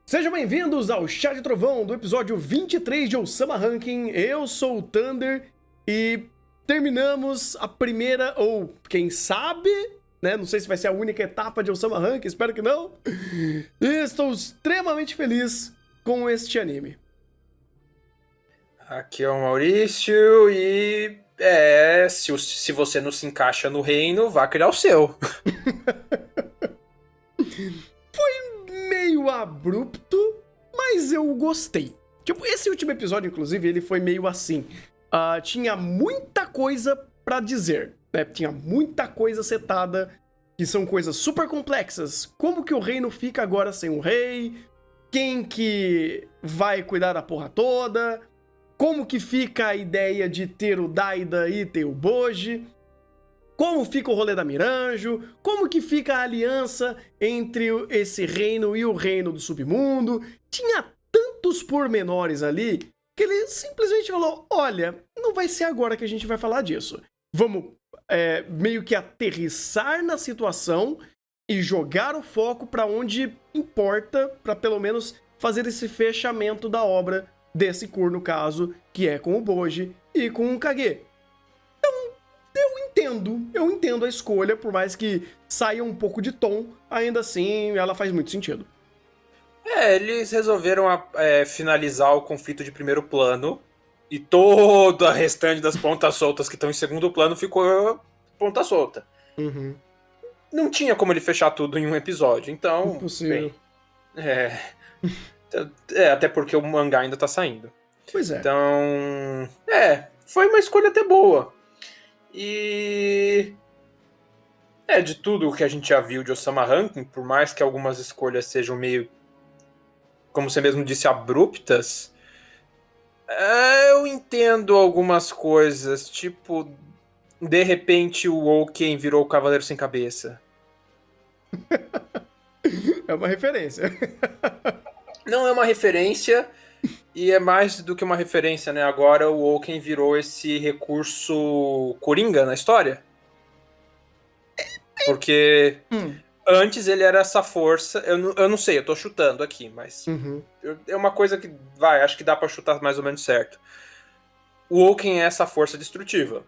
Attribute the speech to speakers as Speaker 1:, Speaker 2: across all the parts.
Speaker 1: Sejam bem-vindos ao Chá de Trovão do episódio 23 de Osama Ranking. Eu sou o Thunder e terminamos a primeira, ou quem sabe, né? Não sei se vai ser a única etapa de Osama Ranking, espero que não. E estou extremamente feliz com este anime.
Speaker 2: Aqui é o Maurício e se você não se encaixa no reino, vá criar o seu.
Speaker 1: Meio abrupto, mas eu gostei. Tipo, esse último episódio, inclusive, ele foi meio assim. Tinha muita coisa pra dizer, né? Tinha muita coisa setada, que são coisas super complexas. Como que o reino fica agora sem o rei? Quem que vai cuidar da porra toda? Como que fica a ideia de ter o Daida e ter o Boji? Como fica o rolê da Miranjo? Como que fica a aliança entre esse reino e o reino do submundo? Tinha tantos pormenores ali que ele simplesmente falou, olha, não vai ser agora que a gente vai falar disso. Vamos meio que aterrissar na situação e jogar o foco pra onde importa, pra pelo menos fazer esse fechamento da obra desse Kur, no caso, que é com o Boji e com o Kage. Eu entendo a escolha, por mais que saia um pouco de tom, ainda assim ela faz muito sentido.
Speaker 2: Eles resolveram finalizar o conflito de primeiro plano e toda a restante das pontas soltas que estão em segundo plano ficou ponta solta.
Speaker 1: Uhum.
Speaker 2: Não tinha como ele fechar tudo em um episódio, então...
Speaker 1: Impossível.
Speaker 2: Até porque o mangá ainda tá saindo.
Speaker 1: Pois é.
Speaker 2: Então... foi uma escolha até boa. E... de tudo que a gente já viu de Osama Ranking, por mais que algumas escolhas sejam meio, como você mesmo disse, abruptas, eu entendo algumas coisas, tipo, de repente o Woken virou o Cavaleiro Sem Cabeça.
Speaker 1: É uma referência.
Speaker 2: Não é uma referência, e é mais do que uma referência, né? Agora o Woken virou esse recurso coringa na história. Porque... Antes ele era essa força, eu não sei, eu tô chutando aqui, mas é uma coisa que, acho que dá pra chutar mais ou menos certo. O Woken é essa força destrutiva.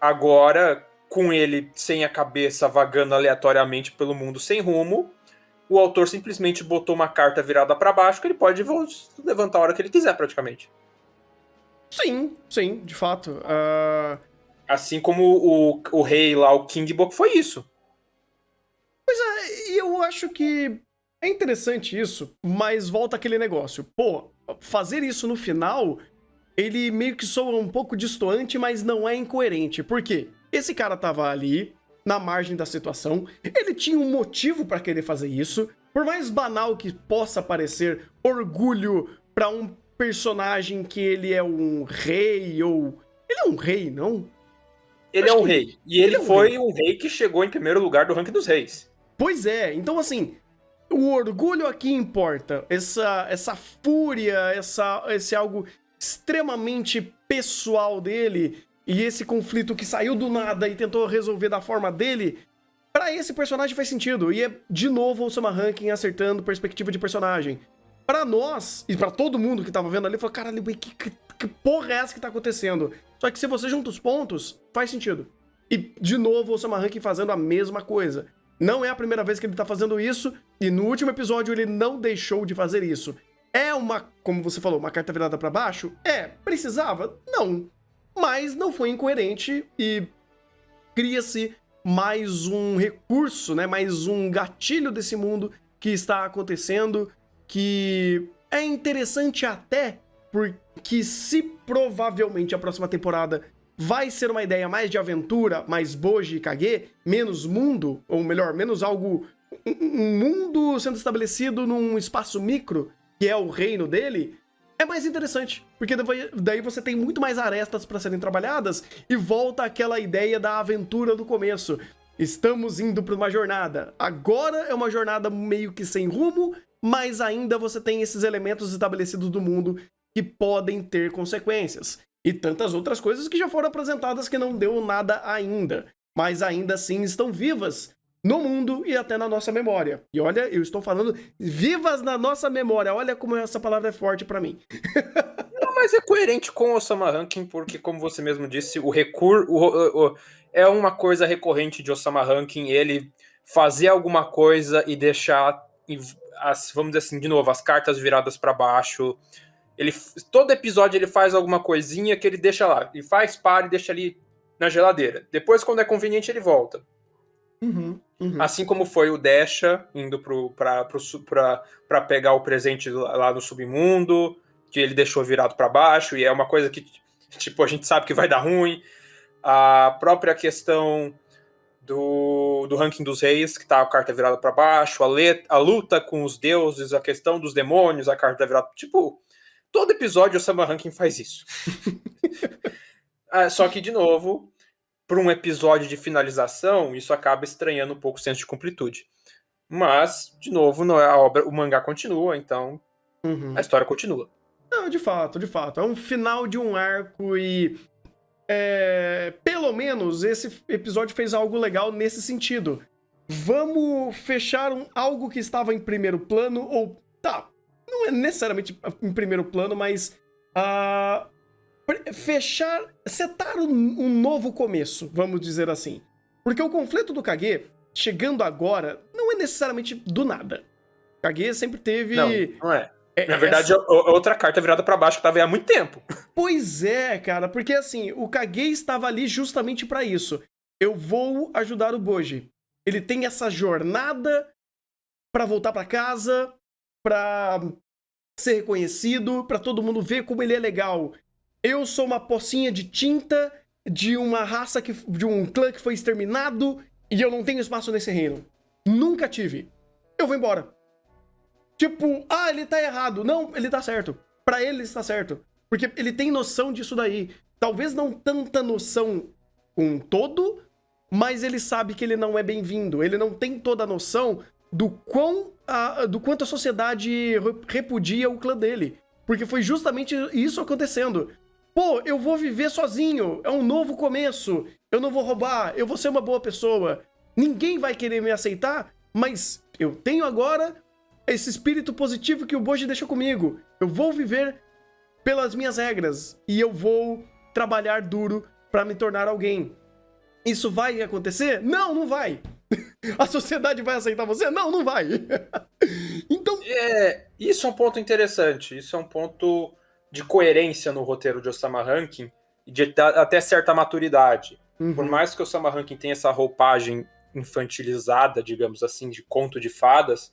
Speaker 2: Agora, com ele sem a cabeça vagando aleatoriamente pelo mundo sem rumo, o autor simplesmente botou uma carta virada pra baixo que ele pode levantar a hora que ele quiser, praticamente.
Speaker 1: Sim, de fato.
Speaker 2: Assim como o rei lá, o King Book, foi isso.
Speaker 1: E eu acho que é interessante isso, mas volta aquele negócio. Pô, fazer isso no final, ele meio que soa um pouco distoante, mas não é incoerente. Por quê? Esse cara tava ali, na margem da situação, ele tinha um motivo pra querer fazer isso. Por mais banal que possa parecer orgulho pra um personagem que ele é um rei, ou... Ele é um rei, não?
Speaker 2: Ele é um rei. E ele foi
Speaker 1: um
Speaker 2: rei que chegou em primeiro lugar do ranking dos reis.
Speaker 1: Pois é, então assim, o orgulho aqui importa, essa fúria, esse algo extremamente pessoal dele, e esse conflito que saiu do nada e tentou resolver da forma dele, pra esse personagem faz sentido, e é de novo o Osama Ranking acertando perspectiva de personagem. Pra nós, e pra todo mundo que tava vendo ali, falou, caralho, que porra é essa que tá acontecendo? Só que se você junta os pontos, faz sentido. E de novo o Osama Ranking fazendo a mesma coisa. Não é a primeira vez que ele tá fazendo isso, e no último episódio ele não deixou de fazer isso. É uma, como você falou, uma carta virada pra baixo? Precisava? Não. Mas não foi incoerente e cria-se mais um recurso, né? Mais um gatilho desse mundo que está acontecendo, que é interessante até porque se provavelmente a próxima temporada vai ser uma ideia mais de aventura, mais Boji e Kage, menos mundo, ou melhor, menos algo... Um mundo sendo estabelecido num espaço micro, que é o reino dele, é mais interessante. Porque daí você tem muito mais arestas para serem trabalhadas e volta aquela ideia da aventura do começo. Estamos indo para uma jornada. Agora é uma jornada meio que sem rumo, mas ainda você tem esses elementos estabelecidos do mundo que podem ter consequências. E tantas outras coisas que já foram apresentadas que não deu nada ainda, mas ainda assim estão vivas no mundo e até na nossa memória. E olha, eu estou falando vivas na nossa memória. Olha como essa palavra é forte pra mim.
Speaker 2: Não, mas é coerente com o Osama Rankin, porque, como você mesmo disse, é uma coisa recorrente de Osama Rankin, ele fazer alguma coisa e deixar, vamos dizer assim, de novo, as cartas viradas para baixo. Todo episódio ele faz alguma coisinha que ele deixa lá. Ele faz, para e deixa ali na geladeira. Depois, quando é conveniente, ele volta. Assim como foi o Desha indo pra pegar o presente lá no submundo, que ele deixou virado para baixo, e é uma coisa que, tipo, a gente sabe que vai dar ruim. A própria questão do ranking dos reis, que tá a carta virada para baixo, a luta com os deuses, a questão dos demônios, a carta virada... Tipo, todo episódio o Osama Rankin faz isso. Só que, de novo, para um episódio de finalização, isso acaba estranhando um pouco o senso de completude. Mas, de novo, não é a obra, o mangá continua, então a história continua.
Speaker 1: Não, de fato. É um final de um arco e... pelo menos esse episódio fez algo legal nesse sentido. Vamos fechar algo que estava em primeiro plano, ou... Tá, não é necessariamente em primeiro plano, mas... setar um novo começo, vamos dizer assim. Porque o conflito do Kage, chegando agora, não é necessariamente do nada. Kage sempre teve...
Speaker 2: Não é. Na verdade, é outra carta virada pra baixo que tava aí há muito tempo.
Speaker 1: Pois é, cara, porque assim, o Kage estava ali justamente pra isso. Eu vou ajudar o Boji. Ele tem essa jornada pra voltar pra casa, pra ser reconhecido, pra todo mundo ver como ele é legal. Eu sou uma pocinha de tinta de uma raça de um clã que foi exterminado e eu não tenho espaço nesse reino. Nunca tive. Eu vou embora. Tipo, ele tá errado. Não, ele tá certo. Pra ele está certo. Porque ele tem noção disso daí. Talvez não tanta noção com todo, mas ele sabe que ele não é bem-vindo. Ele não tem toda a noção do quanto a sociedade repudia o clã dele. Porque foi justamente isso acontecendo. Pô, eu vou viver sozinho. É um novo começo. Eu não vou roubar. Eu vou ser uma boa pessoa. Ninguém vai querer me aceitar, mas eu tenho agora esse espírito positivo que o Boji deixou comigo. Eu vou viver pelas minhas regras e eu vou trabalhar duro pra me tornar alguém. Isso vai acontecer? Não, não vai. A sociedade vai aceitar você? Não, não vai. Então...
Speaker 2: Isso é um ponto interessante. Isso é um ponto de coerência no roteiro de Osama Rankin e de até certa maturidade. Por mais que o Osama Rankin tenha essa roupagem infantilizada, digamos assim, de conto de fadas,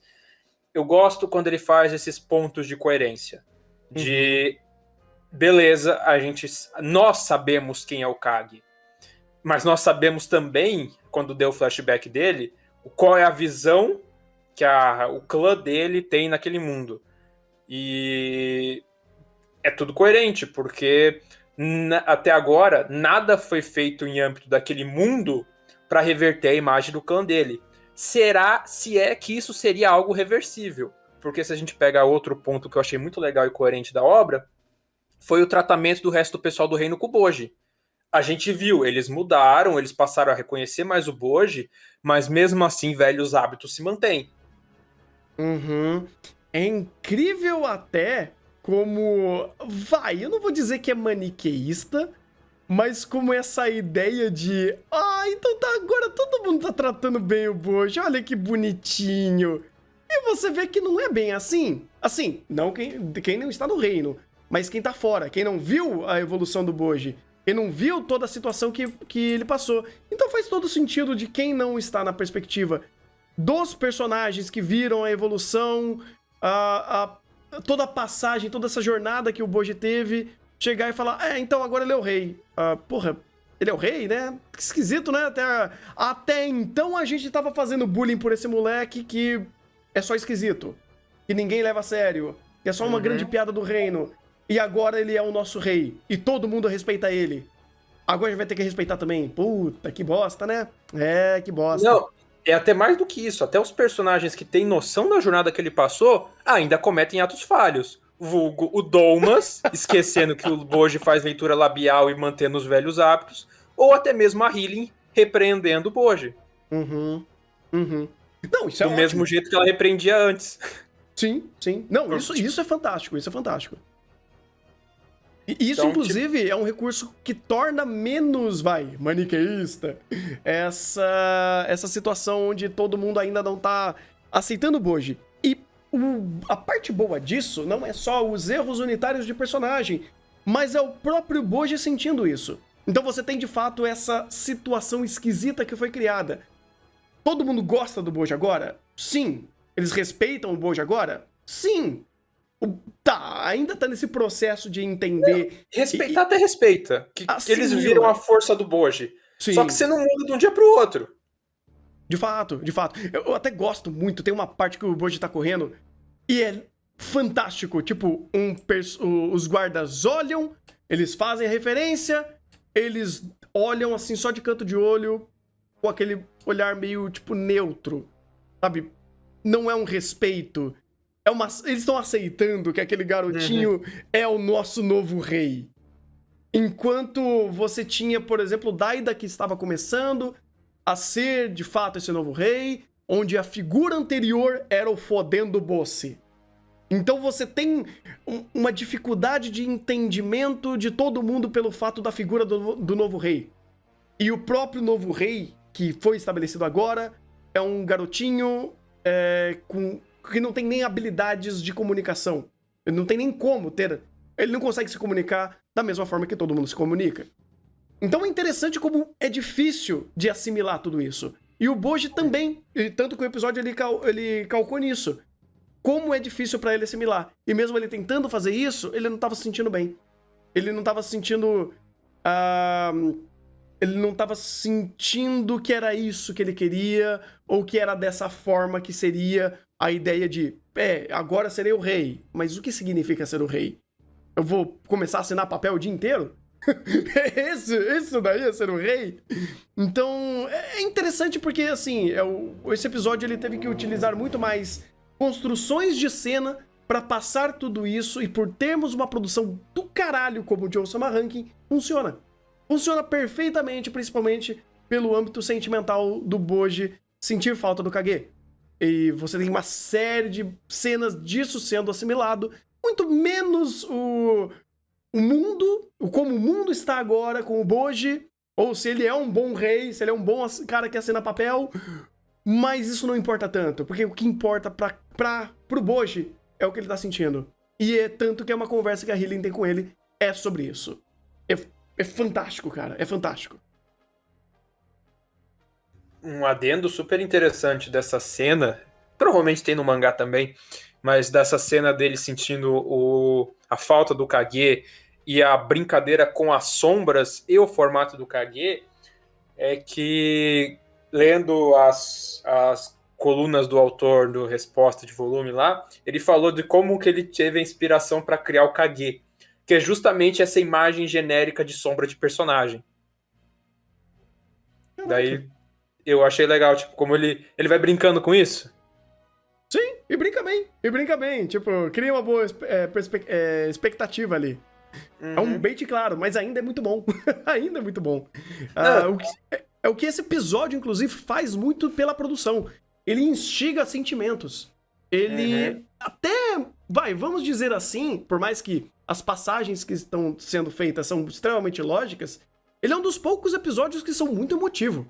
Speaker 2: eu gosto quando ele faz esses pontos de coerência. De beleza, nós sabemos quem é o Kage, mas nós sabemos também, quando deu o flashback dele, qual é a visão que o clã dele tem naquele mundo. E é tudo coerente, porque até agora nada foi feito em âmbito daquele mundo para reverter a imagem do clã dele. Se é que isso seria algo reversível? Porque se a gente pega outro ponto que eu achei muito legal e coerente da obra, foi o tratamento do resto do pessoal do reino com o Boji. A gente viu, eles mudaram, eles passaram a reconhecer mais o Boji, mas mesmo assim, velhos hábitos se mantêm.
Speaker 1: É incrível até como... eu não vou dizer que é maniqueísta, mas como essa ideia de... então tá, agora todo mundo tá tratando bem o Boji, olha que bonitinho. E você vê que não é bem assim. Assim, não quem não está no reino, mas quem tá fora, quem não viu a evolução do Boji, quem não viu toda a situação que ele passou. Então faz todo sentido de quem não está na perspectiva dos personagens que viram a evolução, toda a passagem, toda essa jornada que o Boji teve, chegar e falar, então agora ele é o rei. Porra, ele é o rei, né? Que esquisito, né? Até então a gente tava fazendo bullying por esse moleque que é só esquisito, que ninguém leva a sério, que é só uma grande piada do reino. E agora ele é o nosso rei. E todo mundo respeita ele. Agora a gente vai ter que respeitar também. Puta, que bosta, né? Que bosta.
Speaker 2: Não, é até mais do que isso. Até os personagens que têm noção da jornada que ele passou ainda cometem atos falhos. Vulgo o Domas, esquecendo que o Boji faz leitura labial e mantendo os velhos hábitos. Ou até mesmo a Healing repreendendo o Boji.
Speaker 1: Uhum. Não, isso é
Speaker 2: Do mesmo jeito que ela repreendia antes.
Speaker 1: Sim, sim. Não, isso é fantástico, isso é fantástico. E isso,
Speaker 2: Então,
Speaker 1: inclusive, é um recurso que torna menos, maniqueísta, essa situação onde todo mundo ainda não tá aceitando o Boji. E a parte boa disso não é só os erros unitários de personagem, mas é o próprio Boji sentindo isso. Então você tem, de fato, essa situação esquisita que foi criada. Todo mundo gosta do Boji agora? Sim. Eles respeitam o Boji agora? Sim. Tá, ainda tá nesse processo de entender.
Speaker 2: Respeitar até respeita. Que eles viram a força do Boji.
Speaker 1: Sim.
Speaker 2: Só que você não muda de um dia pro outro.
Speaker 1: De fato, de fato. Eu até gosto muito. Tem uma parte que o Boji tá correndo e é fantástico. Tipo, os guardas olham, eles fazem a referência, eles olham assim só de canto de olho, com aquele olhar meio, tipo, neutro. Sabe? Não é um respeito. Eles estão aceitando que aquele garotinho é o nosso novo rei. Enquanto você tinha, por exemplo, Daida, que estava começando a ser, de fato, esse novo rei, onde a figura anterior era o fodendo Bossi. Então você tem uma dificuldade de entendimento de todo mundo pelo fato da figura do novo rei. E o próprio novo rei, que foi estabelecido agora, é um garotinho que não tem nem habilidades de comunicação. Ele não tem nem como ter. Ele não consegue se comunicar da mesma forma que todo mundo se comunica. Então é interessante como é difícil de assimilar tudo isso. E o Boji também, tanto que o episódio ele calcou nisso. Como é difícil pra ele assimilar. E mesmo ele tentando fazer isso, ele não tava se sentindo bem. Ele não tava se sentindo... ele não tava sentindo que era isso que ele queria, ou que era dessa forma que seria a ideia de, agora serei o rei. Mas o que significa ser o rei? Eu vou começar a assinar papel o dia inteiro? Isso daí é ser o rei? Então, é interessante porque, assim, esse episódio ele teve que utilizar muito mais construções de cena pra passar tudo isso, e por termos uma produção do caralho como o Joe-sama Ranking, funciona. Funciona perfeitamente, principalmente pelo âmbito sentimental do Boji sentir falta do Kage. E você tem uma série de cenas disso sendo assimilado, muito menos o mundo, como o mundo está agora com o Boji, ou se ele é um bom rei, se ele é um bom cara que assina papel, mas isso não importa tanto, porque o que importa pro Boji é o que ele tá sentindo. E é tanto que é uma conversa que a Hylian tem com ele é sobre isso. É fantástico, cara, é fantástico.
Speaker 2: Um adendo super interessante dessa cena, provavelmente tem no mangá também, mas dessa cena dele sentindo a falta do Kage e a brincadeira com as sombras e o formato do Kage, é que, lendo as colunas do autor do Resposta de Volume lá, ele falou de como que ele teve a inspiração para criar o Kage, que é justamente essa imagem genérica de sombra de personagem. Caraca. Daí eu achei legal, tipo, como ele vai brincando com isso.
Speaker 1: Sim, e brinca bem, tipo, cria uma boa expectativa ali. É um bait claro, mas ainda é muito bom. Ainda é muito bom. O que esse episódio, inclusive, faz muito pela produção. Ele instiga sentimentos. Ele até, vamos dizer assim, por mais que as passagens que estão sendo feitas são extremamente lógicas, ele é um dos poucos episódios que são muito emotivos.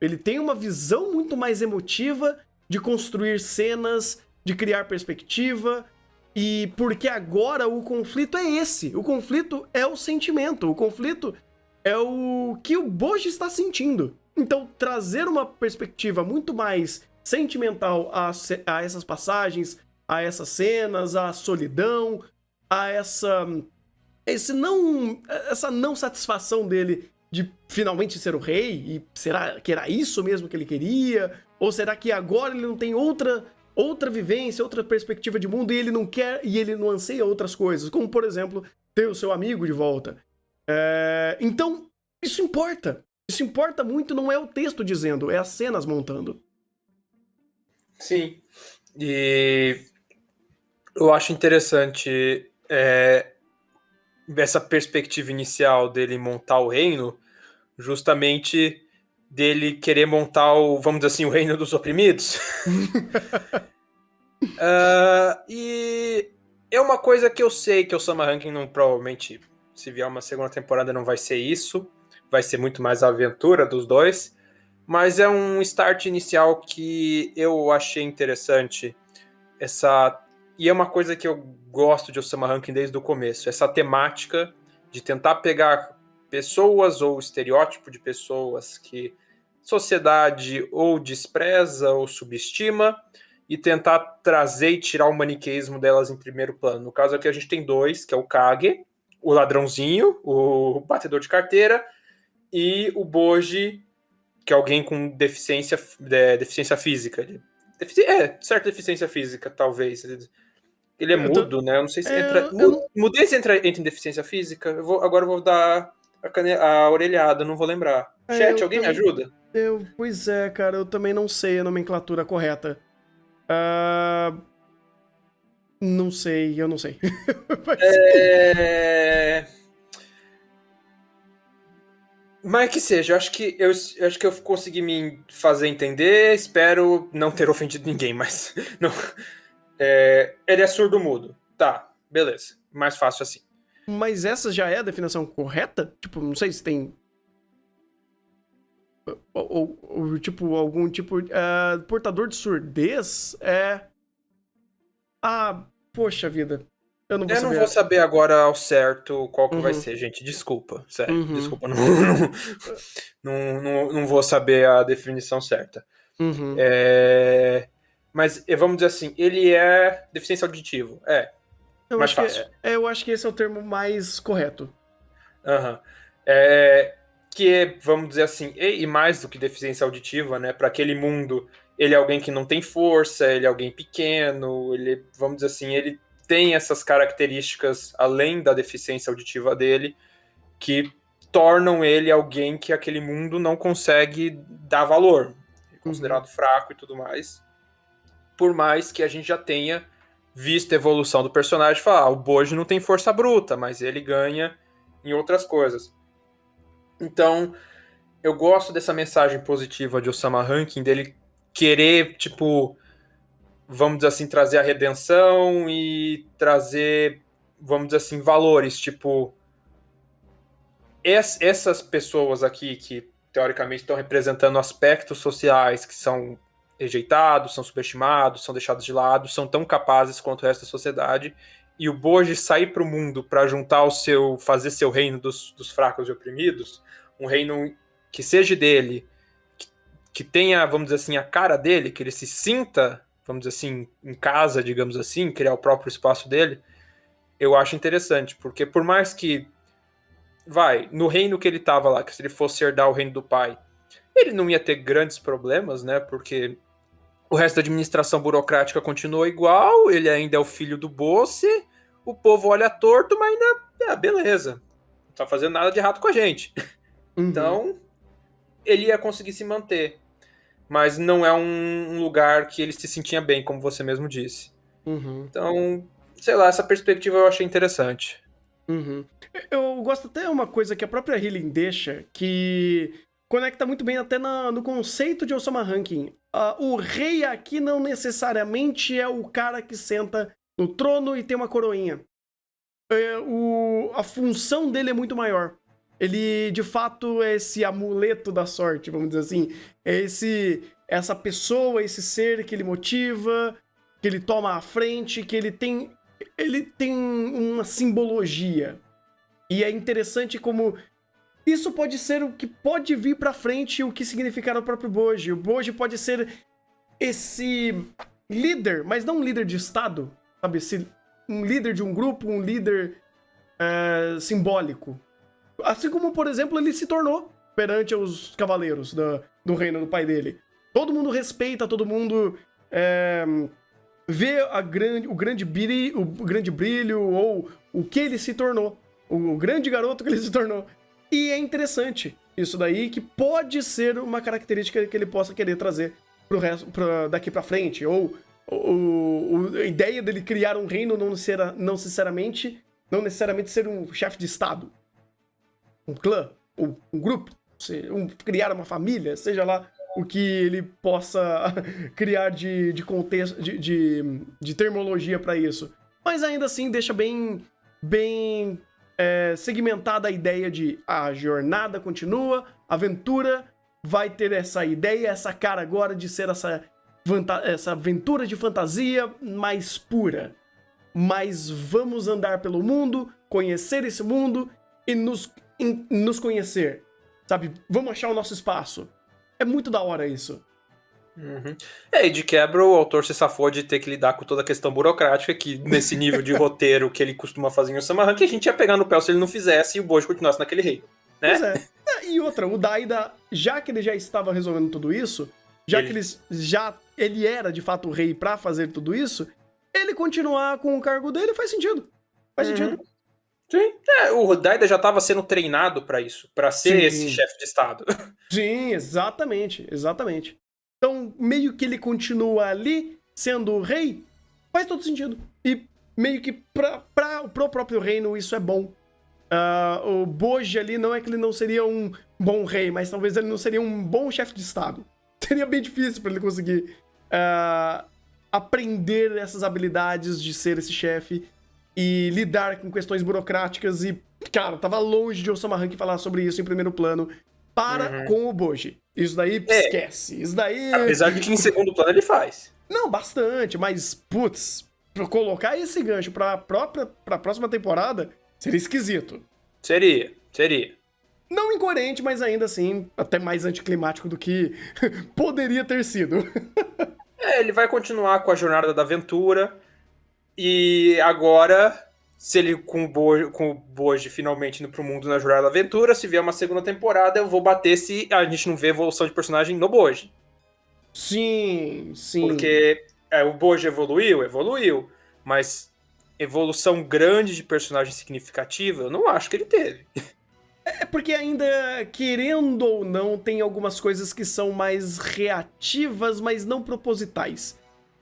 Speaker 1: Ele tem uma visão muito mais emotiva de construir cenas, de criar perspectiva, e porque agora o conflito é esse. O conflito é o sentimento, o conflito é o que o Boji está sentindo. Então, trazer uma perspectiva muito mais sentimental a essas passagens, a essas cenas, à solidão, a essa não satisfação dele de finalmente ser o rei, e será que era isso mesmo que ele queria? Ou será que agora ele não tem outra vivência, outra perspectiva de mundo, e ele não quer, e ele não anseia outras coisas, como, por exemplo, ter o seu amigo de volta. Então, isso importa. Isso importa muito, não é o texto dizendo, é as cenas montando.
Speaker 2: Sim. E eu acho interessante essa perspectiva inicial dele montar o reino, justamente dele querer montar vamos dizer assim, o reino dos oprimidos. E é uma coisa que eu sei que o Osama Rankin não, provavelmente, se vier uma segunda temporada, não vai ser isso. Vai ser muito mais a aventura dos dois. Mas é um start inicial que eu achei interessante. E é uma coisa que eu gosto de Osama Rankin desde o começo. Essa temática de tentar pegar pessoas ou estereótipo de pessoas que sociedade ou despreza ou subestima e tentar trazer e tirar o maniqueísmo delas em primeiro plano. No caso aqui a gente tem dois, que é o Kage, o ladrãozinho, o batedor de carteira, e o Boji, que é alguém com deficiência física. Certa deficiência física, talvez. Ele é mudo, né? Eu não sei se entra. Mudez entra em deficiência física? Agora eu vou dar a orelhada, não vou lembrar. Chat, alguém me ajuda?
Speaker 1: Pois é, cara, eu também não sei a nomenclatura correta. Não sei, eu não sei.
Speaker 2: Mas que seja, eu acho que eu consegui me fazer entender. Espero não ter ofendido ninguém, mas não. Ele é surdo-mudo. Tá, beleza. Mais fácil assim.
Speaker 1: Mas essa já é a definição correta? Tipo, não sei se tem. Ou tipo, algum tipo. Portador de surdez é. Poxa vida. Eu não vou
Speaker 2: saber agora ao certo qual que vai ser, gente. Desculpa, sério. Desculpa, não vou saber a definição certa. Mas vamos dizer assim, ele é deficiência auditiva. Mais fácil.
Speaker 1: Eu acho que esse é o termo mais correto.
Speaker 2: Que vamos dizer assim, e mais do que deficiência auditiva, né? Para aquele mundo, ele é alguém que não tem força, ele é alguém pequeno, ele, vamos dizer assim, ele tem essas características além da deficiência auditiva dele que tornam ele alguém que aquele mundo não consegue dar valor, é considerado fraco e tudo mais. Por mais que a gente já tenha visto a evolução do personagem, falar, o Boji não tem força bruta, mas ele ganha em outras coisas. Então, eu gosto dessa mensagem positiva de Osama Rankin, dele querer, tipo, vamos dizer assim, trazer a redenção e trazer, vamos dizer assim, valores, tipo, essas pessoas aqui que, teoricamente, estão representando aspectos sociais que são rejeitados, são subestimados, são deixados de lado, são tão capazes quanto o resto da sociedade, e o Boji sair para o mundo para juntar fazer seu reino dos fracos e oprimidos, um reino que seja dele, que tenha, vamos dizer assim, a cara dele, que ele se sinta, vamos dizer assim, em casa, digamos assim, criar o próprio espaço dele, eu acho interessante, porque por mais que, no reino que ele estava lá, que se ele fosse herdar o reino do pai, ele não ia ter grandes problemas, né, porque o resto da administração burocrática continua igual, ele ainda é o filho do Bossi, o povo olha torto, mas ainda, beleza, não tá fazendo nada de errado com a gente. Então, ele ia conseguir se manter. Mas não é um lugar que ele se sentia bem, como você mesmo disse. Então, sei lá, essa perspectiva eu achei interessante.
Speaker 1: Eu gosto até uma coisa que a própria Healing deixa, que conecta muito bem até no conceito de Osama Rankin. O rei aqui não necessariamente é o cara que senta no trono e tem uma coroinha. A função dele é muito maior. Ele, de fato, é esse amuleto da sorte, vamos dizer assim. É essa pessoa, esse ser que ele motiva, que ele toma à frente, que ele tem uma simbologia. E é interessante como isso pode ser o que pode vir pra frente e o que significar o próprio Boji. O Boji pode ser esse líder, mas não um líder de estado, sabe? Um líder de um grupo, um líder simbólico. Assim como, por exemplo, ele se tornou perante os cavaleiros do reino do pai dele. Todo mundo respeita, todo mundo vê o grande brilho ou o que ele se tornou. O grande garoto que ele se tornou. E é interessante isso daí, que pode ser uma característica que ele possa querer trazer pro resto, daqui pra frente. Ou a ideia dele criar um reino não necessariamente ser um chefe de estado. Um clã, ou um grupo criar uma família, seja lá o que ele possa criar de contexto, de terminologia para isso. Mas ainda assim deixa bem segmentada a ideia de a jornada continua, a aventura vai ter essa ideia, essa cara agora de ser essa aventura de fantasia mais pura. Mas vamos andar pelo mundo, conhecer esse mundo e nos conhecer, sabe? Vamos achar o nosso espaço. É muito da hora isso.
Speaker 2: Uhum. E de quebra o autor se safou de ter que lidar com toda a questão burocrática que nesse nível de roteiro que ele costuma fazer em Osama que a gente ia pegar no pé se ele não fizesse e o Boji continuasse naquele reino, né?
Speaker 1: Pois é. E outra, o Daida, já que ele já estava resolvendo tudo isso, ele era de fato o rei pra fazer tudo isso, ele continuar com o cargo dele faz sentido. Faz sentido.
Speaker 2: Sim. O Daida já estava sendo treinado pra isso, pra ser esse chefe de estado.
Speaker 1: Sim, exatamente. Então, meio que ele continua ali, sendo o rei, faz todo sentido. E meio que pro próprio reino isso é bom. O Boji ali não é que ele não seria um bom rei, mas talvez ele não seria um bom chefe de estado. Seria bem difícil pra ele conseguir aprender essas habilidades de ser esse chefe e lidar com questões burocráticas e, cara, tava longe de Osama Rank falar sobre isso em primeiro plano com o Boji. Isso daí, esquece. Isso daí...
Speaker 2: Apesar de que em segundo plano ele faz.
Speaker 1: Não, bastante, mas, putz, pra colocar esse gancho pra próxima temporada, seria esquisito.
Speaker 2: Seria.
Speaker 1: Não incoerente, mas ainda assim, até mais anticlimático do que poderia ter sido.
Speaker 2: Ele vai continuar com a jornada da aventura. E agora, se ele com o Boji finalmente indo pro mundo na jornada da aventura, se vier uma segunda temporada, eu vou bater se a gente não vê evolução de personagem no Boji.
Speaker 1: Sim.
Speaker 2: Porque o Boji evoluiu, mas evolução grande de personagem significativa, eu não acho que ele teve.
Speaker 1: É porque ainda, querendo ou não, tem algumas coisas que são mais reativas, mas não propositais.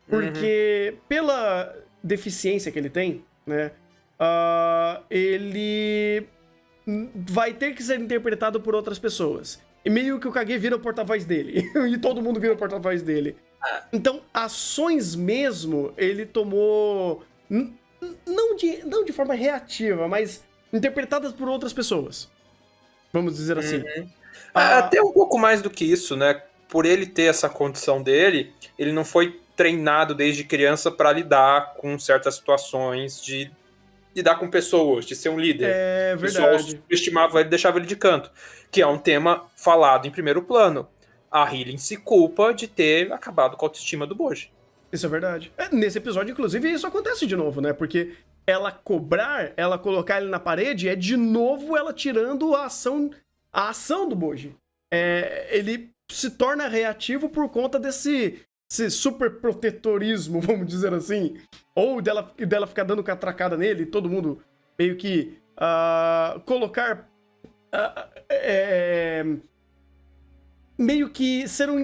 Speaker 1: Porque pela deficiência que ele tem, né, ele vai ter que ser interpretado por outras pessoas. E meio que o Kage vira o porta-voz dele. E todo mundo vira o porta-voz dele. Então, ações mesmo, ele tomou... Não de forma reativa, mas interpretadas por outras pessoas. Vamos dizer assim.
Speaker 2: Até um pouco mais do que isso, né? Por ele ter essa condição dele, ele não foi treinado desde criança para lidar com certas situações, de lidar com pessoas, de ser um líder.
Speaker 1: É verdade.
Speaker 2: O pessoal estimava ele, deixava ele de canto. Que é um tema falado em primeiro plano. A Hylian se culpa de ter acabado com a autoestima do Boji.
Speaker 1: Isso é verdade. Nesse episódio, inclusive, isso acontece de novo, né? Porque ela colocar ele na parede, é de novo ela tirando a ação do Boji. Ele se torna reativo por conta desse super protetorismo, vamos dizer assim. Ou dela ficar dando catracada nele, todo mundo meio que colocar... meio que ser um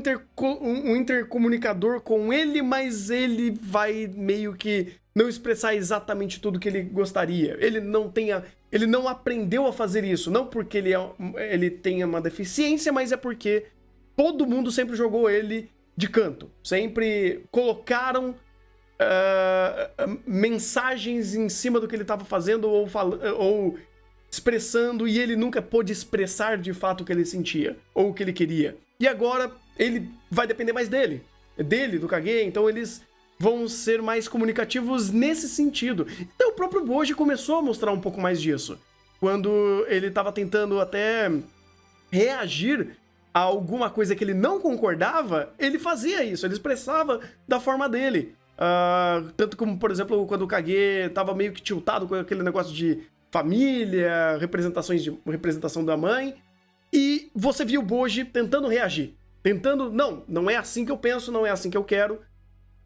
Speaker 1: intercomunicador com ele, mas ele vai meio que não expressar exatamente tudo que ele gostaria. Ele não aprendeu a fazer isso, não porque ele tenha uma deficiência, mas é porque todo mundo sempre jogou ele de canto. Sempre colocaram mensagens em cima do que ele estava fazendo ou expressando, e ele nunca pôde expressar de fato o que ele sentia ou o que ele queria. E agora ele vai depender mais dele, do Kage, então eles vão ser mais comunicativos nesse sentido. Então o próprio Boji começou a mostrar um pouco mais disso. Quando ele estava tentando até reagir a alguma coisa que ele não concordava, ele fazia isso, ele expressava da forma dele. Tanto como, por exemplo, quando o Kage estava meio que tiltado com aquele negócio de família, representação da mãe, e você viu o Boji tentando reagir. Não é assim que eu penso, não é assim que eu quero.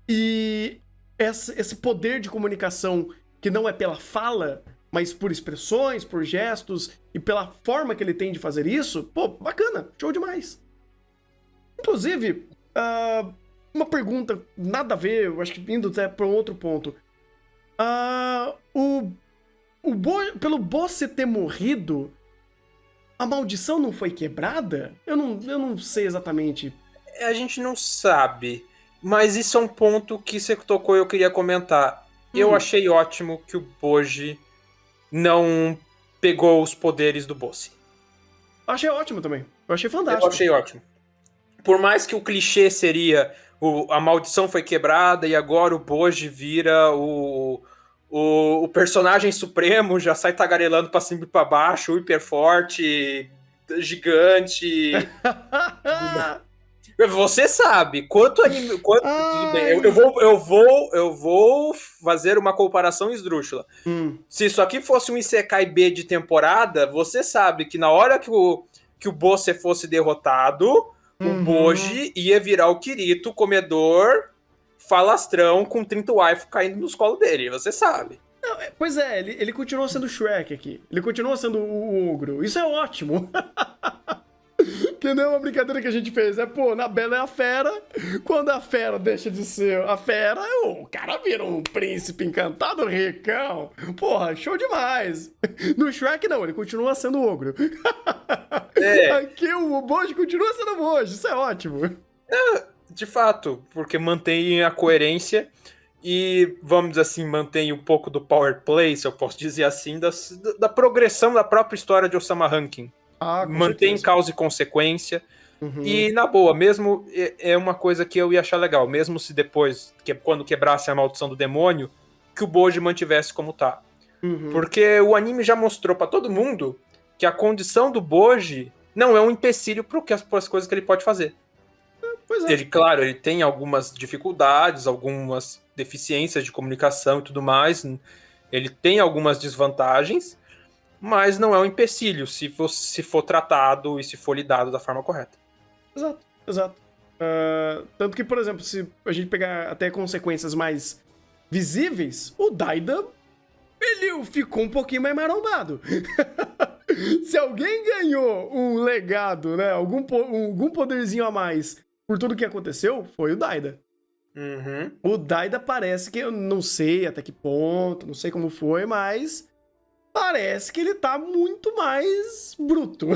Speaker 1: E esse poder de comunicação que não é pela fala, mas por expressões, por gestos e pela forma que ele tem de fazer isso, pô, bacana, show demais. Inclusive, uma pergunta, nada a ver, eu acho que indo até para um outro ponto. Pelo Bosse ter morrido, A maldição não foi quebrada? Eu não sei exatamente.
Speaker 2: A gente não sabe, mas isso é um ponto que você tocou e eu queria comentar. Eu achei ótimo que o Boji não pegou os poderes do Bosse.
Speaker 1: Achei ótimo também. Eu achei fantástico.
Speaker 2: Eu achei ótimo. Por mais que o clichê seria a maldição foi quebrada e agora o Boji vira o personagem supremo, já sai tagarelando pra cima e pra baixo, hiper forte, gigante. Você sabe quanto anime. Tudo bem, eu vou fazer uma comparação esdrúxula. Se isso aqui fosse um Isekai B de temporada, você sabe que na hora que o Bosse fosse derrotado, o Boji ia virar o Kirito, comedor, falastrão, com 30 waifu caindo nos colos dele. Você sabe.
Speaker 1: Não, pois é, ele continua sendo o Shrek aqui. Ele continua sendo o ogro. Isso é ótimo. Que nem uma brincadeira que a gente fez. Pô, na Bela é a fera. Quando a fera deixa de ser a fera, o cara vira um príncipe encantado ricão. Porra, show demais. No Shrek, não, ele continua sendo o ogro. Aqui o Boji continua sendo o Boji. Isso é ótimo.
Speaker 2: De fato, porque mantém a coerência e, vamos dizer assim, mantém um pouco do power play, se eu posso dizer assim, da progressão da própria história de Osama Rankin. Mantém causa e consequência. E, na boa, mesmo é uma coisa que eu ia achar legal, mesmo se depois, quando quebrasse a maldição do demônio, que o Boji mantivesse como tá. Porque o anime já mostrou pra todo mundo que a condição do Boji não é um empecilho para as coisas que ele pode fazer.
Speaker 1: Pois é.
Speaker 2: Ele, claro, ele tem algumas dificuldades, algumas deficiências de comunicação e tudo mais. Ele tem algumas desvantagens, mas não é um empecilho se for tratado e se for lidado da forma correta.
Speaker 1: Exato. Tanto que, por exemplo, se a gente pegar até consequências mais visíveis, o Daida, ele ficou um pouquinho mais marombado. Se alguém ganhou um legado, né, algum poderzinho a mais por tudo que aconteceu, foi o Daida. O Daida parece que, eu não sei até que ponto, não sei como foi, mas parece que ele tá muito mais bruto.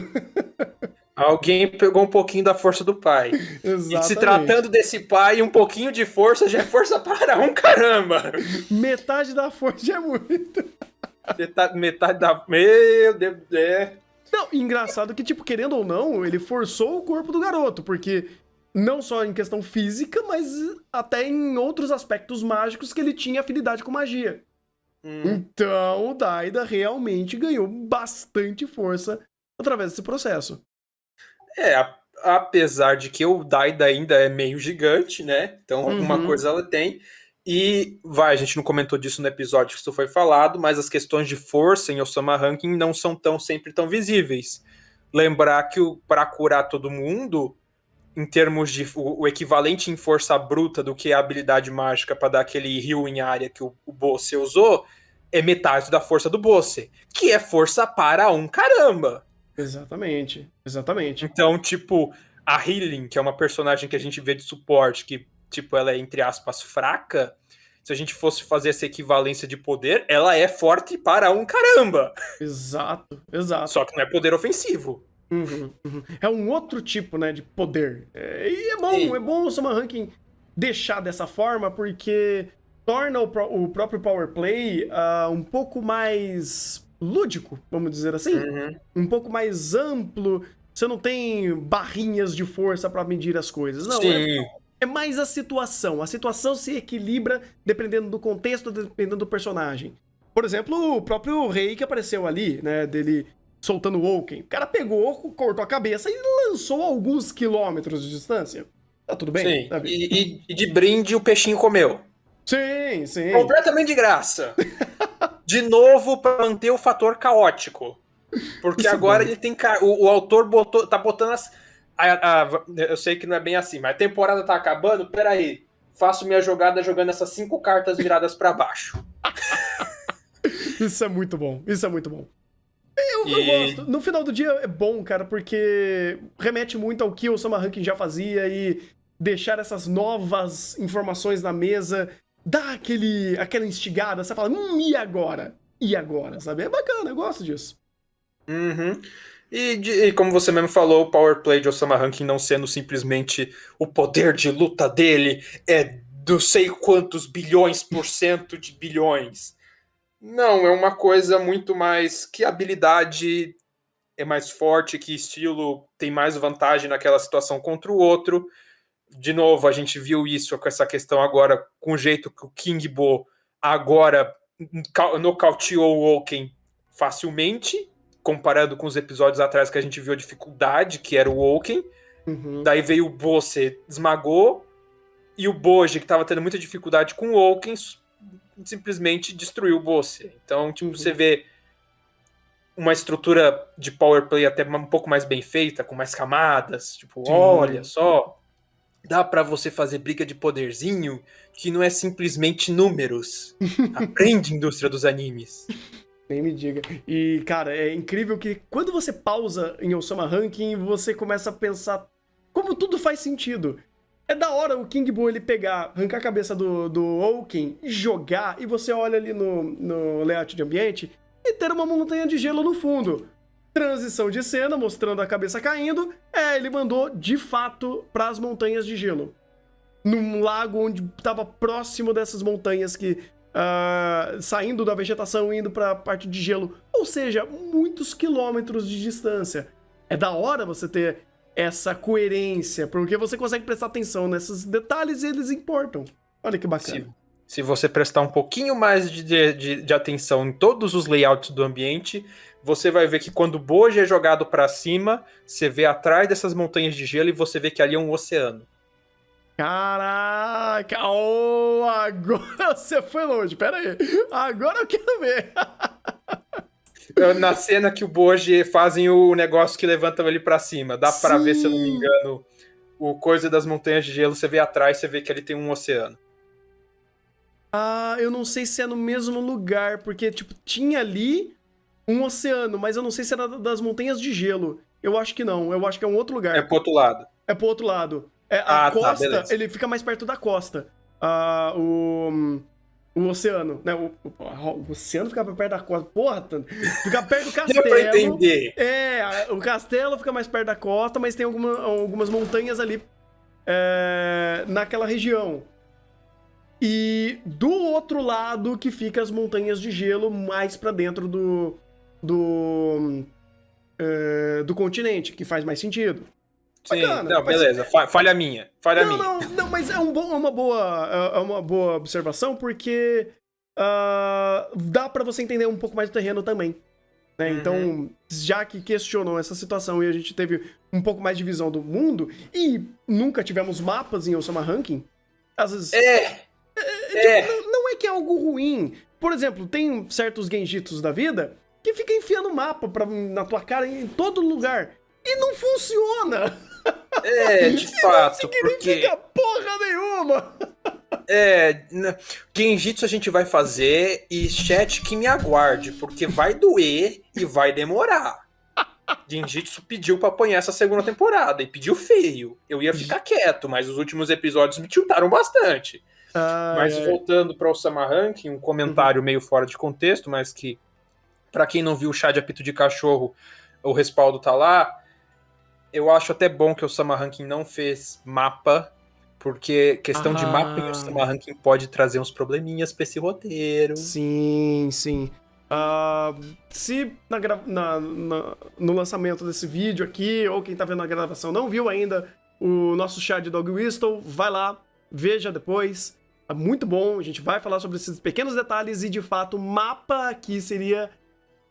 Speaker 2: Alguém pegou um pouquinho da força do pai.
Speaker 1: Exatamente.
Speaker 2: E se tratando desse pai, um pouquinho de força já é força para um caramba.
Speaker 1: Metade da força é muito.
Speaker 2: Metade da... Meu Deus do céu.
Speaker 1: Não, engraçado que, tipo, querendo ou não, ele forçou o corpo do garoto, porque não só em questão física, mas até em outros aspectos mágicos que ele tinha afinidade com magia. Então, o Daida realmente ganhou bastante força através desse processo.
Speaker 2: Apesar de que o Daida ainda é meio gigante, né? Então, alguma coisa ela tem. E, a gente não comentou disso no episódio que isso foi falado, mas as questões de força em Osama Ranking não são sempre tão visíveis. Lembrar que para curar todo mundo, em termos de o equivalente em força bruta do que a habilidade mágica para dar aquele heal em área que o Bosse usou, é metade da força do Bosse, que é força para um caramba.
Speaker 1: Exatamente.
Speaker 2: Então, tipo, a Healing, que é uma personagem que a gente vê de suporte, que, tipo, ela é, entre aspas, fraca, se a gente fosse fazer essa equivalência de poder, ela é forte para um caramba.
Speaker 1: Exato.
Speaker 2: Só que não é poder ofensivo.
Speaker 1: É um outro tipo, né, de poder. E é bom o Osama Ranking deixar dessa forma, porque torna o próprio Power Play um pouco mais lúdico, vamos dizer assim. Um pouco mais amplo. Você não tem barrinhas de força pra medir as coisas. Não, é mais a situação. A situação se equilibra dependendo do contexto, dependendo do personagem. Por exemplo, o próprio rei que apareceu ali, né, dele soltando o Woken. O cara pegou, cortou a cabeça e lançou a alguns quilômetros de distância. Tá tudo bem?
Speaker 2: Sim, e de brinde o peixinho comeu.
Speaker 1: Sim.
Speaker 2: Completamente de graça. De novo, pra manter o fator caótico. Porque isso agora ele tem... O autor tá botando as... eu sei que não é bem assim, mas a temporada tá acabando, peraí. Faço minha jogada jogando essas 5 cartas viradas pra baixo.
Speaker 1: Isso é muito bom. Eu gosto. No final do dia é bom, cara, porque remete muito ao que o Osama Ranking já fazia e deixar essas novas informações na mesa dá aquela instigada, você fala, e agora? Sabe? É bacana, eu gosto disso.
Speaker 2: E como você mesmo falou, o power play de Osama Rankin não sendo simplesmente o poder de luta dele é do sei quantos bilhões por cento de bilhões. Não, é uma coisa muito mais que habilidade é mais forte, que estilo tem mais vantagem naquela situação contra o outro. De novo, a gente viu isso com essa questão agora, com o jeito que o King Bo agora nocauteou o Woken facilmente, comparando com os episódios atrás que a gente viu a dificuldade que era o Woken. Daí veio o Bo, você esmagou, e o Boji, que estava tendo muita dificuldade com o Woken, simplesmente destruiu o Bosse. Então, tipo, você vê uma estrutura de power play até um pouco mais bem feita, com mais camadas. Tipo, olha só, dá pra você fazer briga de poderzinho que não é simplesmente números. Aprende, indústria dos animes.
Speaker 1: Nem me diga. E, cara, é incrível que quando você pausa em Osama Ranking, você começa a pensar como tudo faz sentido. É da hora o King Boo ele pegar, arrancar a cabeça do Oaken, jogar, e você olha ali no layout de ambiente e ter uma montanha de gelo no fundo. Transição de cena, mostrando a cabeça caindo. Ele mandou, de fato, para as montanhas de gelo. Num lago onde estava próximo dessas montanhas que... saindo da vegetação e indo para a parte de gelo. Ou seja, muitos quilômetros de distância. É da hora você ter essa coerência, porque você consegue prestar atenção nesses detalhes e eles importam. Olha que bacana.
Speaker 2: Se você prestar um pouquinho mais de atenção em todos os layouts do ambiente, você vai ver que quando o Boji é jogado para cima, você vê atrás dessas montanhas de gelo e você vê que ali é um oceano.
Speaker 1: Caraca! Oh, agora você foi longe, pera aí. Agora eu quero ver.
Speaker 2: Na cena que o Boji fazem o negócio que levantam ele para cima, dá para ver, se eu não me engano, o coisa das montanhas de gelo, você vê atrás, você vê que ali tem um oceano.
Speaker 1: Eu não sei se é no mesmo lugar, porque, tipo, tinha ali um oceano, mas eu não sei se era das montanhas de gelo. Eu acho que não, eu acho que é um outro lugar.
Speaker 2: É pro outro lado.
Speaker 1: É pro outro lado. A costa,
Speaker 2: tá,
Speaker 1: ele fica mais perto da costa. O oceano, né? O oceano fica perto da costa. Porra, fica perto do castelo.
Speaker 2: Deu pra entender.
Speaker 1: O castelo fica mais perto da costa, mas tem algumas montanhas ali naquela região. E do outro lado que fica as montanhas de gelo mais pra dentro do continente, que faz mais sentido.
Speaker 2: Sim,
Speaker 1: Bacana,
Speaker 2: não, beleza. Falha minha.
Speaker 1: Não, mas é uma boa observação, porque dá pra você entender um pouco mais do terreno também. Né?
Speaker 2: Uhum.
Speaker 1: Então, já que questionam essa situação e a gente teve um pouco mais de visão do mundo, e nunca tivemos mapas em Osama Ranking, às vezes... Não é que é algo ruim. Por exemplo, tem certos Genjitsus da vida que fica enfiando mapa na tua cara em todo lugar. E não funciona.
Speaker 2: De fato,
Speaker 1: não significa porra nenhuma.
Speaker 2: Genjitsu a gente vai fazer e chat que me aguarde, porque vai doer e vai demorar. Genjitsu pediu pra apanhar essa segunda temporada e pediu feio. Eu ia ficar quieto, mas os últimos episódios me tiltaram bastante. Mas voltando para o Osama Ranking, um comentário meio fora de contexto, mas que, para quem não viu o chá de apito de cachorro, o respaldo tá lá. Eu acho até bom que o Osama Ranking não fez mapa, porque questão de mapa em Osama Ranking pode trazer uns probleminhas pra esse roteiro.
Speaker 1: Sim. Se no lançamento desse vídeo aqui, ou quem tá vendo a gravação não viu ainda o nosso chá de Dog Whistle, vai lá, veja depois. É muito bom, a gente vai falar sobre esses pequenos detalhes e, de fato, o mapa aqui seria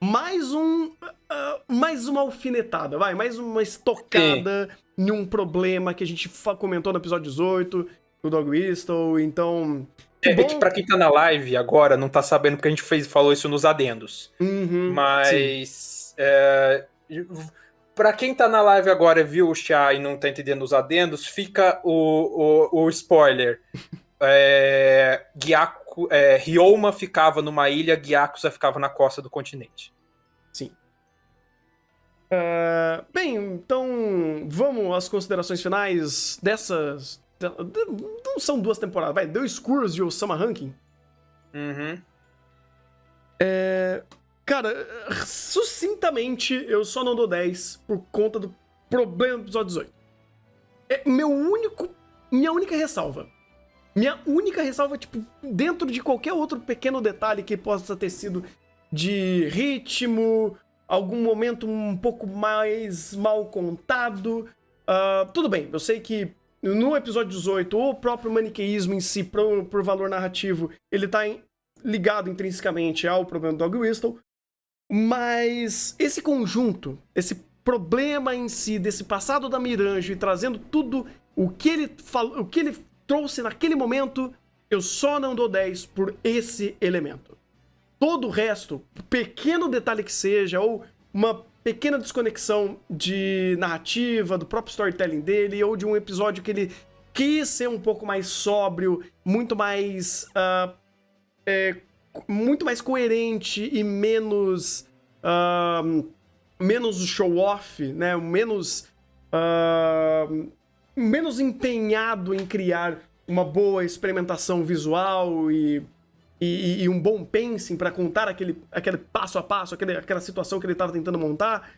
Speaker 1: mais uma alfinetada, mais uma estocada em um problema que a gente comentou no episódio 18 do Dog Whistle, então...
Speaker 2: É que pra quem tá na live agora não tá sabendo porque a gente falou isso nos adendos. Mas... Pra quem tá na live agora e viu o chá e não tá entendendo os adendos, fica o spoiler. Ryoma ficava numa ilha, Gyakuza ficava na costa do continente.
Speaker 1: Sim. Bem, então vamos às considerações finais dessas... Não são 2 temporadas, The Scrolls de Osama Ranking.
Speaker 2: Uhum.
Speaker 1: Cara, sucintamente, eu só não dou 10 por conta do problema do episódio 18. Minha única ressalva. Minha única ressalva, tipo, dentro de qualquer outro pequeno detalhe que possa ter sido de ritmo, algum momento um pouco mais mal contado. Tudo bem, eu sei que no episódio 18, o próprio maniqueísmo em si, por valor narrativo, ele tá ligado intrinsecamente ao problema do Dog Whistle. Mas esse conjunto, esse problema em si, desse passado da Miranjo e trazendo tudo o que ele trouxe naquele momento, eu só não dou 10 por esse elemento. Todo o resto, pequeno detalhe que seja, ou uma pequena desconexão de narrativa, do próprio storytelling dele, ou de um episódio que ele quis ser um pouco mais sóbrio, muito mais coerente e menos show-off, né? Menos empenhado em criar uma boa experimentação visual e um bom pacing para contar aquele passo a passo, aquela situação que ele estava tentando montar,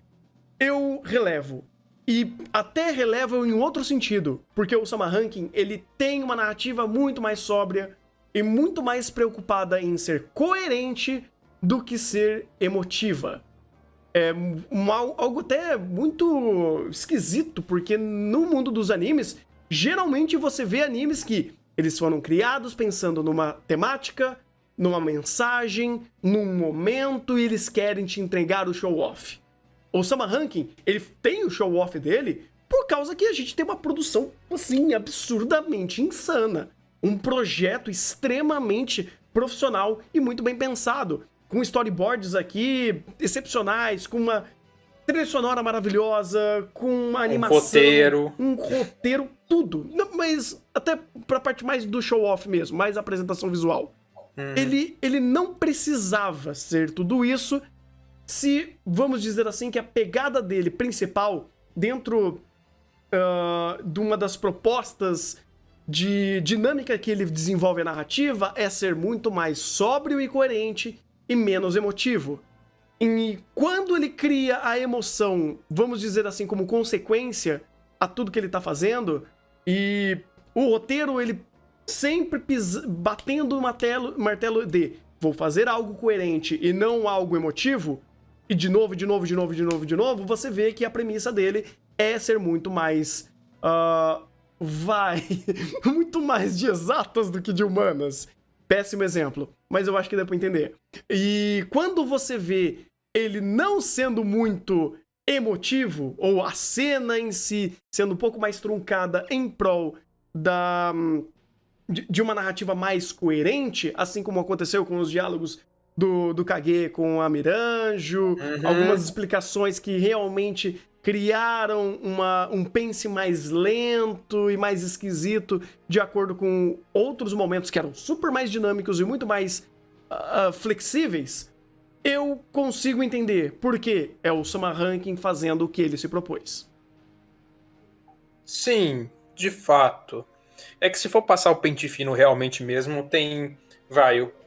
Speaker 1: eu relevo. E até relevo em um outro sentido, porque o Sama Rankin, ele tem uma narrativa muito mais sóbria e muito mais preocupada em ser coerente do que ser emotiva. É algo até muito esquisito, porque no mundo dos animes, geralmente você vê animes que eles foram criados pensando numa temática, numa mensagem, num momento, e eles querem te entregar o show-off. O Sama Rankin, ele tem o show-off dele por causa que a gente tem uma produção, assim, absurdamente insana. Um projeto extremamente profissional e muito bem pensado, com storyboards aqui excepcionais, com uma trilha sonora maravilhosa, com uma animação, um roteiro, tudo. Não, mas até pra parte mais do show-off mesmo, mais apresentação visual. Ele não precisava ser tudo isso se, vamos dizer assim, que a pegada dele principal, dentro de uma das propostas de dinâmica que ele desenvolve a narrativa, é ser muito mais sóbrio e coerente e menos emotivo. E quando ele cria a emoção, vamos dizer assim, como consequência a tudo que ele tá fazendo, e o roteiro, ele sempre batendo o martelo de vou fazer algo coerente e não algo emotivo, e de novo, você vê que a premissa dele é ser muito mais muito mais de exatas do que de humanas. Péssimo exemplo, mas eu acho que dá pra entender. E quando você vê ele não sendo muito emotivo, ou a cena em si sendo um pouco mais truncada em prol de uma narrativa mais coerente, assim como aconteceu com os diálogos do Kage com a Miranjo, algumas explicações que realmente criaram um pense mais lento e mais esquisito, de acordo com outros momentos que eram super mais dinâmicos e muito mais flexíveis, eu consigo entender por que é o Sama Rankin fazendo o que ele se propôs.
Speaker 2: Sim, de fato. É que se for passar o pente fino realmente mesmo, tem...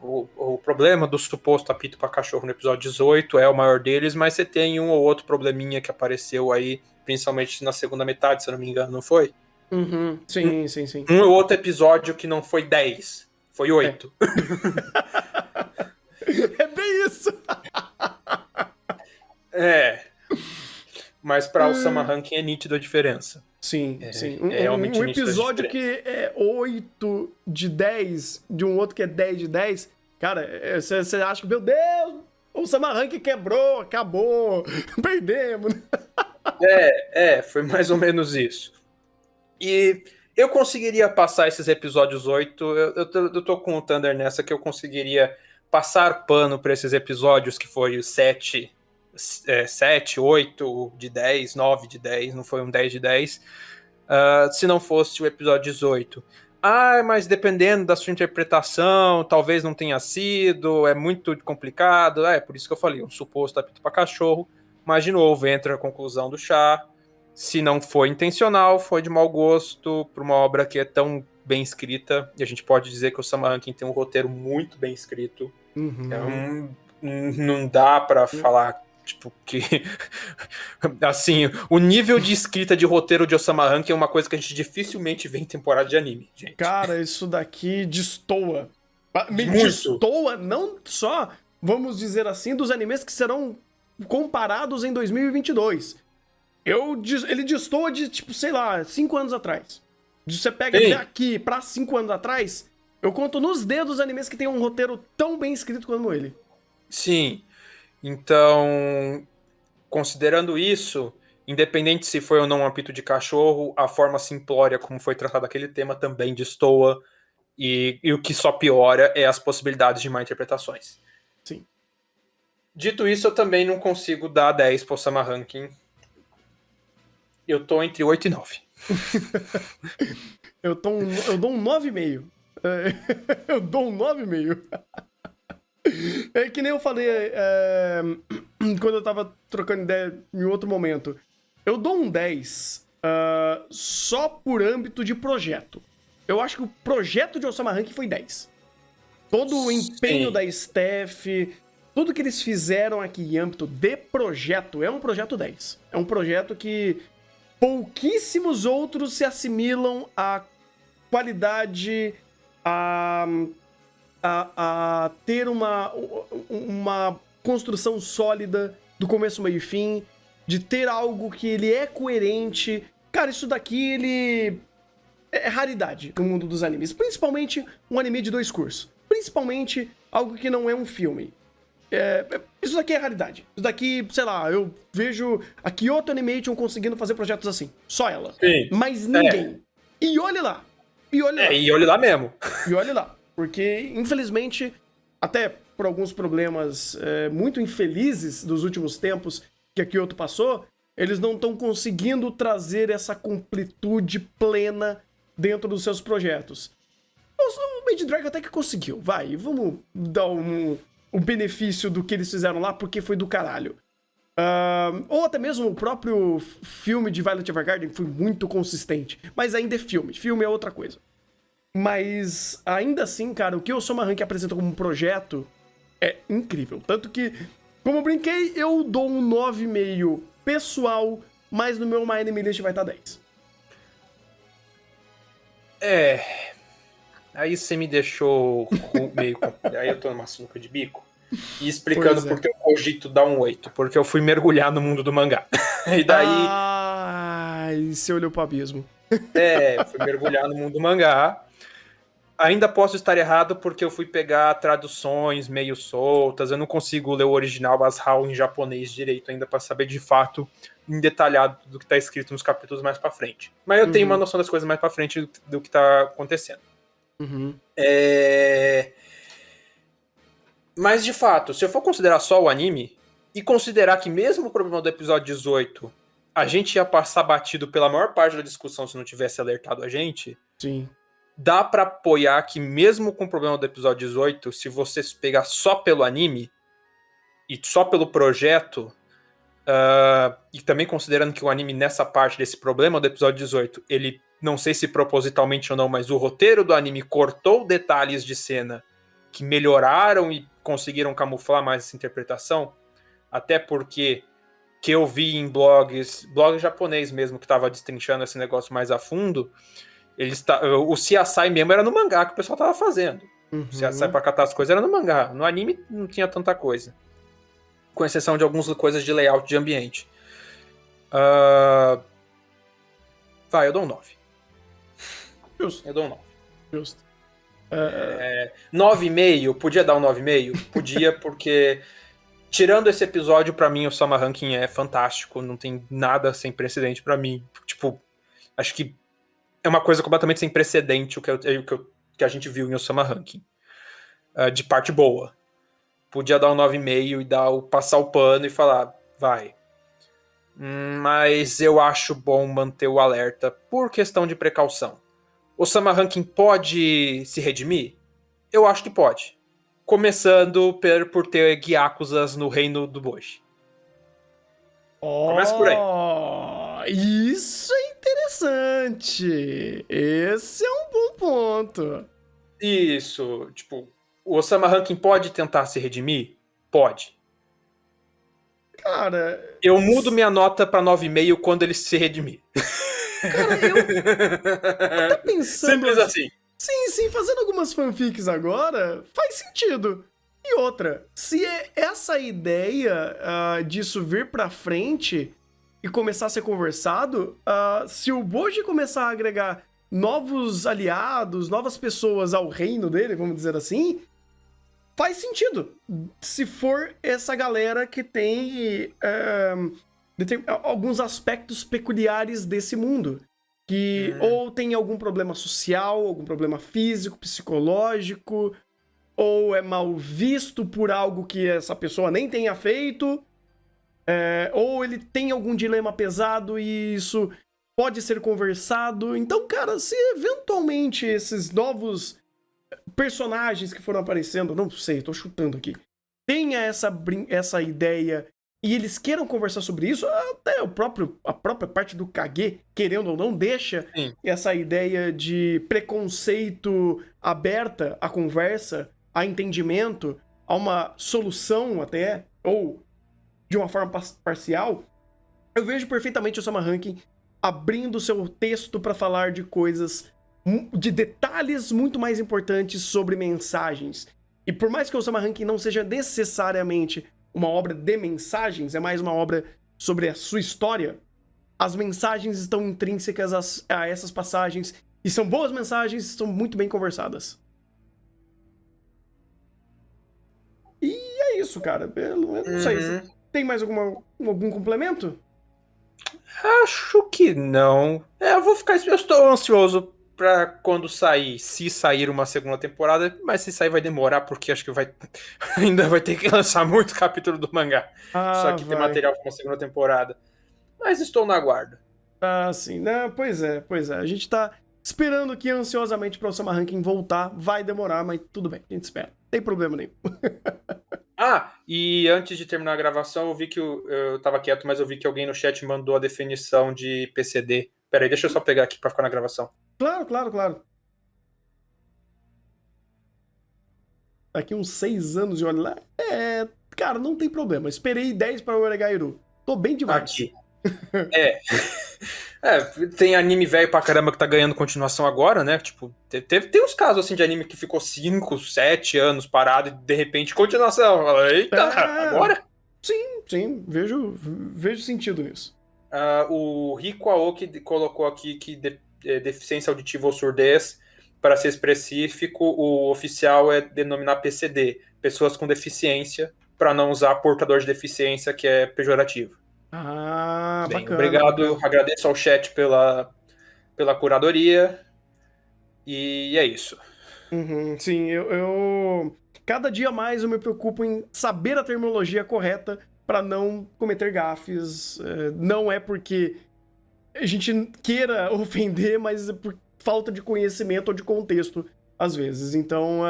Speaker 2: o problema do suposto apito para cachorro no episódio 18 é o maior deles, mas você tem um ou outro probleminha que apareceu aí, principalmente na segunda metade, se eu não me engano, não foi?
Speaker 1: Sim.
Speaker 2: Um ou outro episódio que não foi 10, foi 8.
Speaker 1: É bem isso!
Speaker 2: Mas para o Sama Rankin é nítido a diferença.
Speaker 1: Sim.
Speaker 2: Realmente
Speaker 1: um episódio que é 8 de 10, de um outro que é 10 de 10, cara, você acha que, meu Deus, o Sama Rankin quebrou, acabou, perdemos.
Speaker 2: Foi mais ou menos isso. E eu conseguiria passar esses episódios 8, eu tô com o Thunder nessa, que eu conseguiria passar pano para esses episódios que foi o 7, 8 de 10, 9 de 10, não foi um 10 de 10, se não fosse o episódio 18. Mas dependendo da sua interpretação, talvez não tenha sido, é muito complicado, por isso que eu falei, um suposto apito para cachorro, mas de novo entra a conclusão do chá, se não foi intencional, foi de mau gosto, para uma obra que é tão bem escrita, e a gente pode dizer que o Sama Rankin tem um roteiro muito bem escrito. não dá pra falar, tipo, que... assim, o nível de escrita de roteiro de Osama Rankin é uma coisa que a gente dificilmente vê em temporada de anime, gente.
Speaker 1: Cara, isso daqui destoa. Me
Speaker 2: Muito.
Speaker 1: destoa não só, vamos dizer assim, dos animes que serão comparados em 2022. Ele destoa de, tipo, sei lá, 5 anos atrás. Você pega
Speaker 2: Sim.
Speaker 1: daqui pra 5 anos atrás, eu conto nos dedos animes que tem um roteiro tão bem escrito como ele.
Speaker 2: Sim. Então, considerando isso, independente se foi ou não um apito de cachorro, a forma simplória como foi tratado aquele tema também destoa. E o que só piora é as possibilidades de má interpretações.
Speaker 1: Sim.
Speaker 2: Dito isso, eu também não consigo dar 10 pro Osama Rankin. Eu tô entre 8 e 9.
Speaker 1: eu dou um 9,5. Eu dou um 9,5. É que nem eu falei quando eu tava trocando ideia em outro momento. Eu dou um 10 só por âmbito de projeto. Eu acho que o projeto de Osama Rankin foi 10. Todo o empenho da staff, tudo que eles fizeram aqui em âmbito de projeto, é um projeto 10. É um projeto que pouquíssimos outros se assimilam à qualidade, a ter uma construção sólida do começo, meio e fim, de ter algo que ele é coerente. Cara, isso daqui, ele é raridade no mundo dos animes. Principalmente um anime de 2 cursos. Principalmente algo que não é um filme. Isso daqui é raridade. Isso daqui, sei lá, eu vejo a Kyoto Animation conseguindo fazer projetos assim. Só ela.
Speaker 2: Sim.
Speaker 1: Mas ninguém. E olhe lá. E olhe lá.
Speaker 2: E olhe lá mesmo.
Speaker 1: E olhe lá. Porque, infelizmente, até por alguns problemas muito infelizes dos últimos tempos que a Kyoto passou, eles não estão conseguindo trazer essa completude plena dentro dos seus projetos. O Made Dragon até que conseguiu, vai, vamos dar o benefício do que eles fizeram lá, porque foi do caralho. Ou até mesmo o próprio filme de Violet Evergarden foi muito consistente, mas ainda é filme, filme é outra coisa. Mas ainda assim, cara, o que o Osama Rankin apresenta como um projeto é incrível. Tanto que, como eu brinquei, eu dou um 9,5 pessoal, mas no meu My Anime List vai estar 10.
Speaker 2: Aí você me deixou meio... Aí eu tô numa sinuca de bico. E explicando porque eu cogito dar um 8. Porque eu fui mergulhar no mundo do mangá. E daí...
Speaker 1: Ai, você olhou pro abismo.
Speaker 2: Eu fui mergulhar no mundo do mangá. Ainda posso estar errado porque eu fui pegar traduções meio soltas. Eu não consigo ler o original Ashau em japonês direito ainda para saber de fato em detalhado do que tá escrito nos capítulos mais para frente. Mas eu tenho uma noção das coisas mais para frente do que tá acontecendo. Mas de fato, se eu for considerar só o anime e considerar que mesmo o problema do episódio 18 a gente ia passar batido pela maior parte da discussão se não tivesse alertado a gente.
Speaker 1: Sim.
Speaker 2: Dá pra apoiar que mesmo com o problema do episódio 18, se você pegar só pelo anime e só pelo projeto, e também considerando que o anime nessa parte desse problema do episódio 18, ele, não sei se propositalmente ou não, mas o roteiro do anime cortou detalhes de cena que melhoraram e conseguiram camuflar mais essa interpretação, até porque que eu vi em blog japonês mesmo, que estava destrinchando esse negócio mais a fundo, o CSI mesmo era no mangá que o pessoal tava fazendo. O CSI pra catar as coisas era no mangá. No anime não tinha tanta coisa. Com exceção de algumas coisas de layout de ambiente. Eu dou um 9.
Speaker 1: Justo.
Speaker 2: Eu dou um 9.
Speaker 1: Justo.
Speaker 2: 9,5, podia dar um 9,5? Podia, porque tirando esse episódio, pra mim o Osama Rankin é fantástico, não tem nada sem precedente pra mim. Tipo, acho que é uma coisa completamente sem precedente o que a gente viu em Osama Rankin. De parte boa. Podia dar um 9,5 e passar o pano e falar, vai. Mas eu acho bom manter o alerta por questão de precaução. Osama Rankin pode se redimir? Eu acho que pode. Começando por ter Gyakuzas no reino do Boji. Começa por aí.
Speaker 1: Isso é interessante. Esse é um bom ponto.
Speaker 2: Isso, tipo, o Osama Rankin pode tentar se redimir? Pode.
Speaker 1: Cara...
Speaker 2: Eu mudo minha nota pra 9,5 quando ele se redimir.
Speaker 1: Cara, eu tô pensando...
Speaker 2: Simples assim.
Speaker 1: Sim, fazendo algumas fanfics agora, faz sentido. E outra, se essa ideia disso vir pra frente e começar a ser conversado, se o Bojji começar a agregar novos aliados, novas pessoas ao reino dele, vamos dizer assim, faz sentido. Se for essa galera que tem alguns aspectos peculiares desse mundo. Que ou tem algum problema social, algum problema físico, psicológico, ou é mal visto por algo que essa pessoa nem tenha feito, ou ele tem algum dilema pesado e isso pode ser conversado. Então, cara, se eventualmente esses novos personagens que foram aparecendo, não sei, tô chutando aqui, tenha essa ideia e eles queiram conversar sobre isso, até a própria parte do Kage, querendo ou não, deixa essa ideia de preconceito aberta à conversa, a entendimento, a uma solução até, ou de uma forma parcial. Eu vejo perfeitamente o Osama Rankin abrindo seu texto para falar de coisas, de detalhes muito mais importantes sobre mensagens. E por mais que o Osama Rankin não seja necessariamente uma obra de mensagens, é mais uma obra sobre a sua história, as mensagens estão intrínsecas a essas passagens, e são boas mensagens, estão muito bem conversadas. E é isso, cara. Eu não sei, tem mais algum complemento?
Speaker 2: Acho que não. Eu estou ansioso pra quando sair, se sair uma segunda temporada, mas se sair vai demorar, porque acho que ainda vai ter que lançar muito capítulo do mangá. Só que tem material pra uma segunda temporada. Mas estou na guarda.
Speaker 1: Sim. Não, pois é. A gente tá esperando aqui ansiosamente pra Osama Rankin voltar. Vai demorar, mas tudo bem, a gente espera. Não tem problema nenhum.
Speaker 2: E antes de terminar a gravação, eu vi que eu tava quieto, mas eu vi que alguém no chat mandou a definição de PCD. Peraí, deixa eu só pegar aqui pra ficar na gravação.
Speaker 1: Claro. Daqui uns 6 anos e olha lá. Cara, não tem problema. Esperei 10 para o Oregairu. Tô bem demais.
Speaker 2: Aqui. Tem anime velho pra caramba que tá ganhando continuação agora, né? Tipo, tem uns casos assim de anime que ficou 5, 7 anos parado e de repente continuação. Eita, agora?
Speaker 1: Sim. Vejo sentido nisso.
Speaker 2: O Rico Aoki colocou aqui que deficiência auditiva ou surdez, para ser específico, o oficial é denominar PCD, pessoas com deficiência, para não usar portador de deficiência, que é pejorativo. Bem,
Speaker 1: bacana.
Speaker 2: Obrigado, agradeço ao chat pela curadoria, e é isso.
Speaker 1: Sim, eu cada dia mais eu me preocupo em saber a terminologia correta para não cometer gafes. Não é porque a gente queira ofender, mas é por falta de conhecimento ou de contexto, às vezes. Então,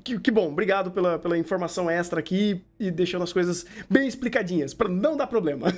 Speaker 1: que bom. Obrigado pela informação extra aqui e deixando as coisas bem explicadinhas, para não dar problema.